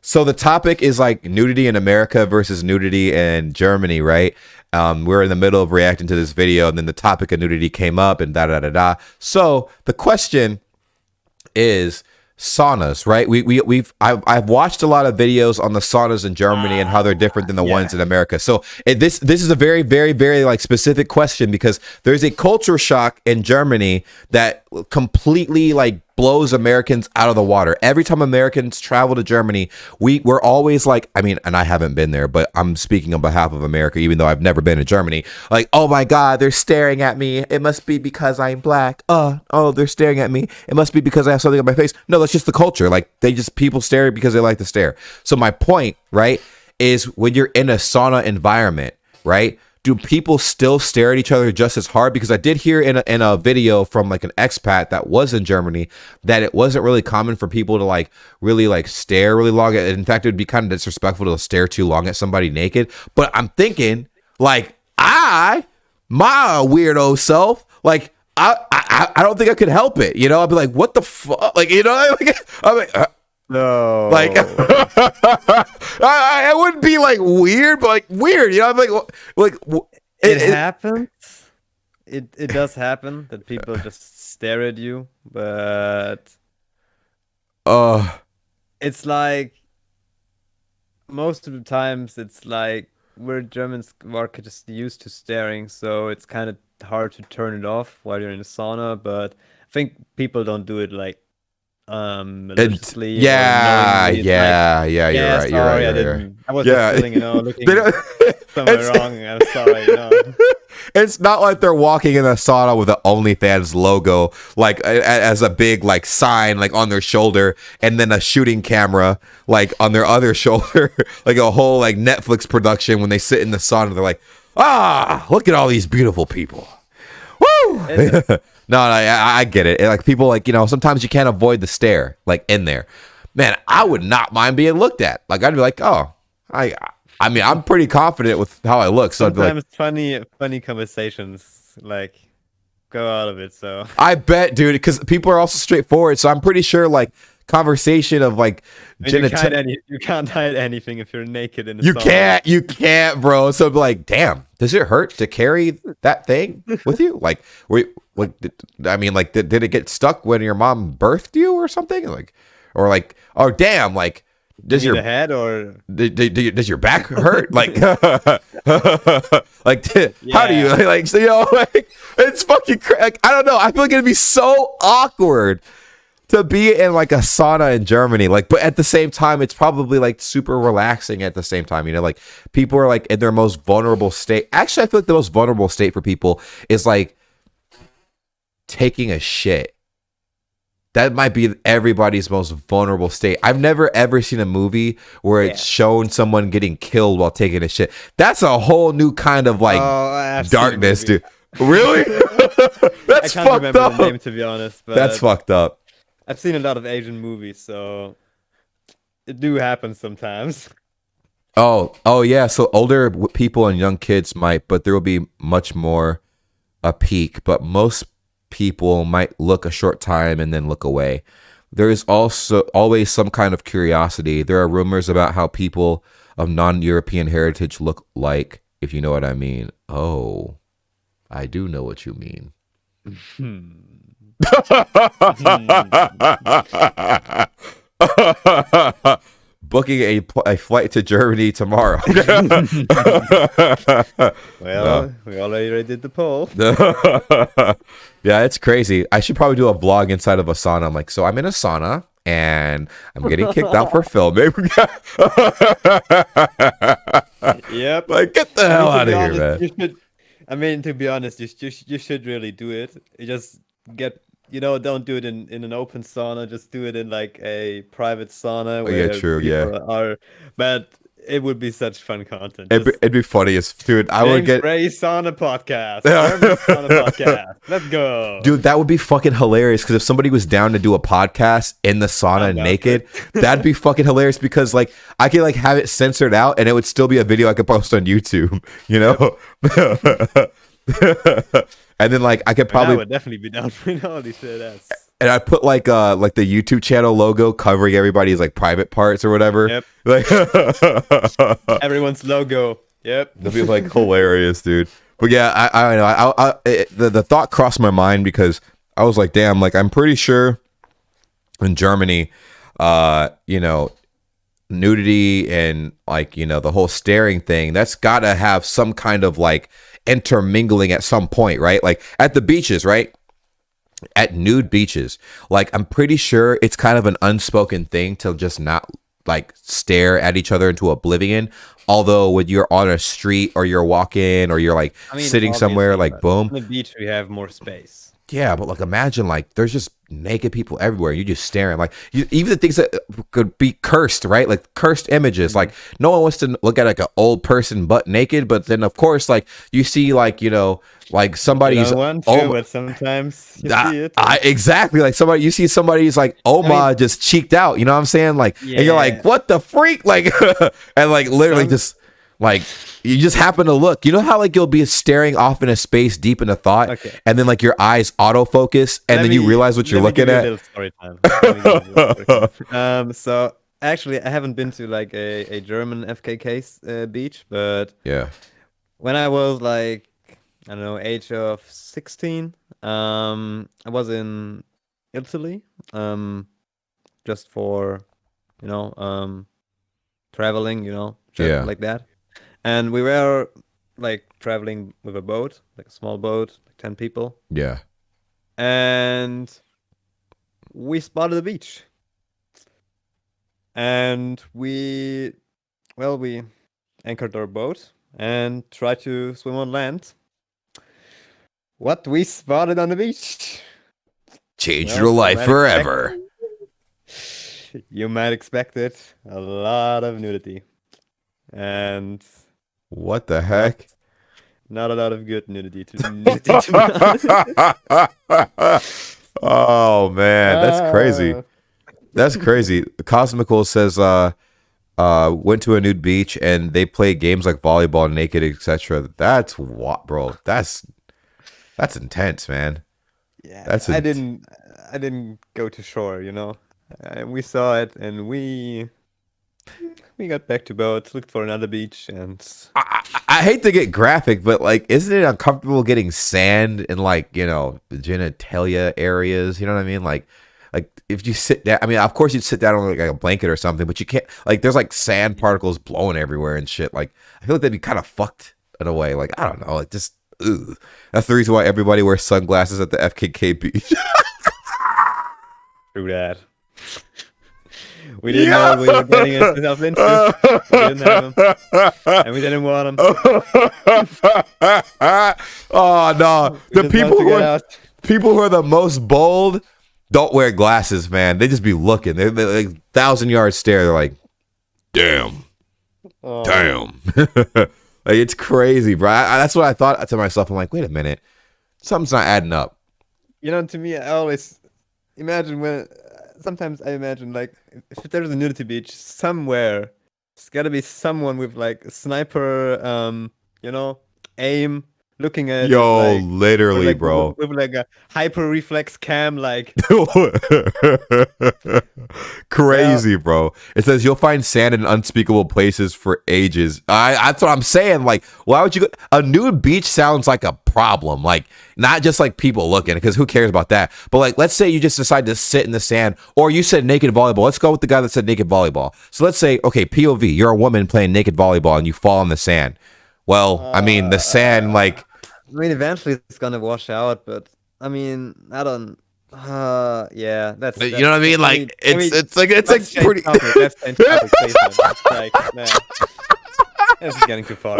So the topic is like nudity in America versus nudity in Germany, right? We're in the middle of reacting to this video, and then the topic of nudity came up, and da da da da. So the question is saunas, right? I've watched a lot of videos on the saunas in Germany and how they're different than the ones in America. So this is a very, very, very like specific question because there's a culture shock in Germany that completely like blows Americans out of the water. Every time Americans travel to Germany, we're always like, I mean, and I haven't been there, but I'm speaking on behalf of America, even though I've never been to Germany. Like, oh my God, they're staring at me. It must be because I'm black. Oh, they're staring at me. It must be because I have something on my face. No, that's just the culture. Like people stare because they like to stare. So my point, right, is when you're in a sauna environment, right? Do people still stare at each other just as hard? Because I did hear in a video from like an expat that was in Germany that it wasn't really common for people to like really like stare really long. In fact, it would be kind of disrespectful to stare too long at somebody naked. But I'm thinking like my weirdo self, like I don't think I could help it. You know, I'd be like, what the fuck? Like, you know, I'm like No, like I wouldn't be like weird, but like weird, you know. I'm like it happens. It does happen that people just stare at you, but it's like most of the times it's like we're Germans are just used to staring, so it's kind of hard to turn it off while you're in the sauna. But I think people don't do it like maliciously. Yeah, or knowingly. It's yeah, like, yeah. You're right. You're right. Sorry, I You're right. didn't. I was just feeling, looking somewhere wrong. I'm sorry. It's not like they're walking in a sauna with the OnlyFans logo, like as a big like sign, like on their shoulder, and then a shooting camera like on their other shoulder, like a whole like Netflix production. When they sit in the sauna, they're like, look at all these beautiful people. Woo! No, I get it. Like people, like, you know, sometimes you can't avoid the stare, like in there. Man, I would not mind being looked at. Like I'd be like, oh, I mean, I'm pretty confident with how I look. So sometimes I'd be like, funny conversations like go out of it. So I bet, dude, because people are also straightforward. So I'm pretty sure, like, conversation of like you can't hide anything if you're naked in the you sauna. you can't, bro. So I'd be like, damn, does it hurt to carry that thing with you? Like, did it get stuck when your mom birthed you or something? Like, or like, oh damn, like, does your head or does your back hurt? Like, like, how do you like? So, you know, like, it's fucking like, I don't know. I feel like it'd be so awkward to be in like a sauna in Germany, like, but at the same time, it's probably like super relaxing at the same time. You know, like people are like in their most vulnerable state. Actually, I feel like the most vulnerable state for people is like taking a shit. That might be everybody's most vulnerable state. I've never ever seen a movie where it's shown someone getting killed while taking a shit. That's a whole new kind of like darkness, dude. Really? That's I can't fucked remember up. the name, to be honest. But That's fucked up. I've seen a lot of Asian movies, so it do happen sometimes. Oh yeah. So older people and young kids might, but there will be much more a peak. But most people might look a short time and then look away. There is also always some kind of curiosity. There are rumors about how people of non-European heritage look like, if you know what I mean. Oh, I do know what you mean. Booking a flight to Germany tomorrow. Well, we already did the poll. Yeah, it's crazy. I should probably do a vlog inside of a sauna. I'm like, so I'm in a sauna and I'm getting kicked out for filming. Yep. Like, get the hell out of here, man. To be honest, you should really do it. You just don't do it in an open sauna. Just do it in like a private sauna where people are. But it would be such fun content. It'd be funny as dude. I would get Ray Sauna podcast. Sauna podcast. Let's go, dude. That would be fucking hilarious. Because if somebody was down to do a podcast in the sauna naked, that'd be fucking hilarious. Because like I could like have it censored out, and it would still be a video I could post on YouTube. You know. Yep. And then like I could probably I would definitely be down for all these shit. and I put like the YouTube channel logo covering everybody's like private parts or whatever. Yep. Like Everyone's logo. Yep. that'd be like hilarious, dude. But yeah, I don't know. The thought crossed my mind because I was like, damn, like I'm pretty sure in Germany, you know, nudity and like, you know, the whole staring thing, that's gotta have some kind of like intermingling at some point, right? Like at the beaches, right? At nude beaches, like I'm pretty sure it's kind of an unspoken thing to just not like stare at each other into oblivion. Although when you're on a street or you're walking or you're like I mean, sitting somewhere, obviously, like but boom, on the beach we have more space. yeah, but like imagine like there's just naked people everywhere. You just staring like even the things that could be cursed, right? Like cursed images. Like no one wants to look at like an old person butt naked, but then of course like you see like you know like somebody's You don't want to, but sometimes you see it. exactly like somebody you see somebody's like Oma just cheeked out. You know what I'm saying? Like and you're like what the freak like and like literally just. Like you just happen to look, you know how like you'll be staring off in a space deep in a thought, and then like your eyes autofocus, and then you realize what you're looking at. Let me give you a little story time. So actually, I haven't been to like a German FKK beach, but Yeah, when I was like I don't know, age of 16, I was in Italy, just for you know, traveling, you know, just like that. And we were like traveling with a boat, like a small boat, like 10 people. yeah. And we spotted a beach. And we anchored our boat and tried to swim on land. What we spotted on the beach Changed your life forever. You might expect it. A lot of nudity. And what the heck? Not a lot of good nudity to be honest. Oh man, that's crazy. That's crazy. Cosmical says went to a nude beach and they play games like volleyball, naked, etc. That's what, bro. That's intense, man. Yeah, I didn't go to shore, you know. We saw it and we got back to boat, looked for another beach, and I hate to get graphic, but like, isn't it uncomfortable getting sand in like, you know, the genitalia areas? You know what I mean? Like if you sit down, I mean, of course you'd sit down on like a blanket or something, but you can't, like, there's like sand particles blowing everywhere and shit. Like, I feel like that'd be kind of fucked in a way. Like, I don't know, like just, ugh. That's the reason why everybody wears sunglasses at the FKK beach. True that. We didn't know what we were getting ourselves into. We didn't have them. And we didn't want them. Oh, no. The people who are the most bold don't wear glasses, man. They just be looking. They're like 1,000-yard stare. They're like, damn. Oh. Damn. Like, it's crazy, bro. That's what I thought to myself. I'm like, wait a minute. Something's not adding up. You know, to me, I always imagine when... Sometimes I imagine, like, if there's a nudity beach somewhere, it's gotta be someone with, like, a sniper, you know, aim, looking at yo, it, like, literally, like, bro. with like a hyper reflex cam, like crazy, yeah. Bro. It says you'll find sand in unspeakable places for ages. That's what I'm saying. Like, why would you go? A nude beach sounds like a problem. Like, not just like people looking, because who cares about that? But like, let's say you just decide to sit in the sand, or you said naked volleyball. Let's go with the guy that said naked volleyball. So let's say, okay, POV, you're a woman playing naked volleyball and you fall in the sand. Well, I mean, the sand, like... I mean, eventually it's gonna wash out, but, I mean, I don't... yeah, that's... You know what I mean? Like, it's like pretty... Let's change topic, please, man. It's like, man, this is getting too far.